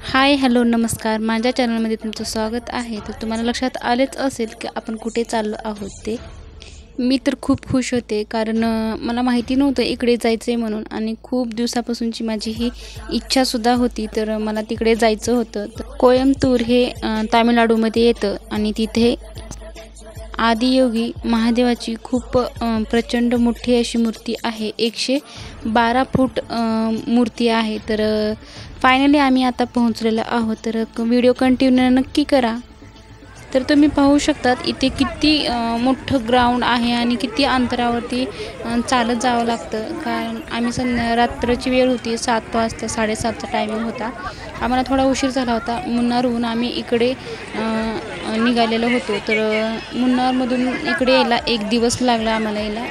Hi hello नमस्कार, माझ्या चॅनलमध्ये तुमचं स्वागत आहे। तर तुम्हाला लक्षात आलेच असेल की आपण कुठे चाललो आहोत ते। मी तर खूप खुश होते कारण मला माहिती नव्हतं इकडे जायचं आहे म्हणून, आणि खूप दिवसापासूनची माझी ही इच्छा सुद्धा होती। तर मला तिकडे जायचं होतं। कोयम्बतूर हे तामिळनाडूमध्ये येतं आणि तिथे आदियोगी महादेवाची खूप प्रचंड मोठी अशी मूर्ती आहे। 112 फूट मूर्ती आहे। तर फायनली आम्ही आता पोहोचलेलो आहोत। तर व्हिडिओ कंटिन्यू नक्की करा। तर तुम्ही पाहू शकतात इथे किती मोठं ग्राउंड आहे आणि किती अंतरावरती चालत जावं लागतं। कारण आम्ही रात्रीची वेळ होती, 7 वाजता 7:30चा टायमिंग होता। आम्हाला थोडा उशीर झाला होता। मुन्नारहून आम्ही इकडे निघालेलो होतो। तर मुन्नारमधून इकडे यायला 1 दिवस लागला आम्हाला यायला।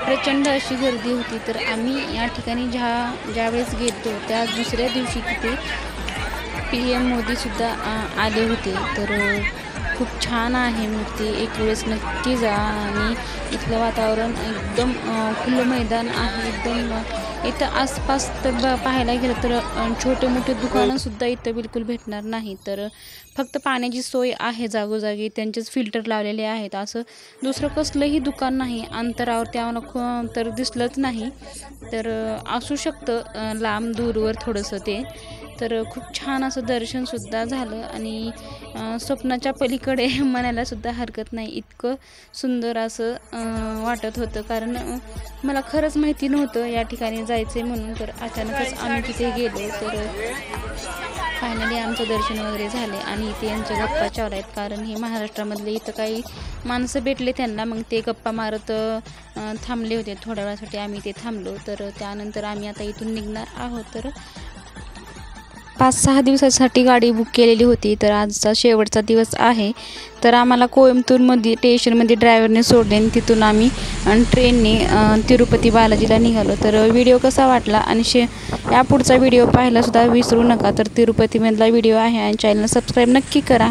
प्रचंड अशी गर्दी होती। तर आम्ही या ठिकाणी ज्यावेळेस गेलो त्या दुसऱ्या दिवशी तिथे PM मोदीसुद्धा आले होते। तर खूप छान आहे मूर्ती, एक वेळेस नक्की जा। आणि इथलं वातावरण एकदम खुलं मैदान आहे। एकदम इथं आसपास तर पाहायला गेलं तर छोटे मोठे दुकानंसुद्धा इथं बिलकुल भेटणार नाही। तर फक्त पाण्याची सोय आहे जागोजागी, त्यांचेच फिल्टर लावलेले आहेत। असं दुसरं कसलंही दुकान नाही अंतरावरती, आम्हाला तर दिसलंच नाही। तर असू शकतं लांब दूरवर थोडंसं ते। तर खूप छान असं दर्शनसुद्धा झालं आणि स्वप्नाच्या पलीकडे म्हणायला सुद्धा हरकत नाही, इतकं सुंदर असं वाटत होतं। कारण मला खरंच माहिती नव्हतं या ठिकाणी जायचं आहे म्हणून। तर अचानकच आम्ही तिथे गेलो। तर फायनली आमचं दर्शन वगैरे झाले आणि इथे यांच्या गप्पा चालू आहेत। कारण हे महाराष्ट्रामधले इथं काही माणसं भेटले त्यांना, मग ते गप्पा मारत थांबले होते। थोड्या वेळासाठी आम्ही इथे थांबलो। तर त्यानंतर आम्ही आता इथून निघणार आहोत। तर 5-6 दिवसासाठी गाडी बुक केलेली होती। तर आजचा शेवटचा दिवस आहे। तर आम्हाला कोयम्बतूरमध्ये स्टेशनमध्ये ड्रायव्हरने सोडले आणि तिथून आम्ही ट्रेनने तिरुपती बालाजीला निघालो। तर व्हिडिओ कसा वाटला आणि या पुढचा व्हिडिओ पाहायला सुद्धा विसरू नका। तर तिरुपतीमधला व्हिडिओ आहे आणि चॅनल सबस्क्राईब नक्की करा।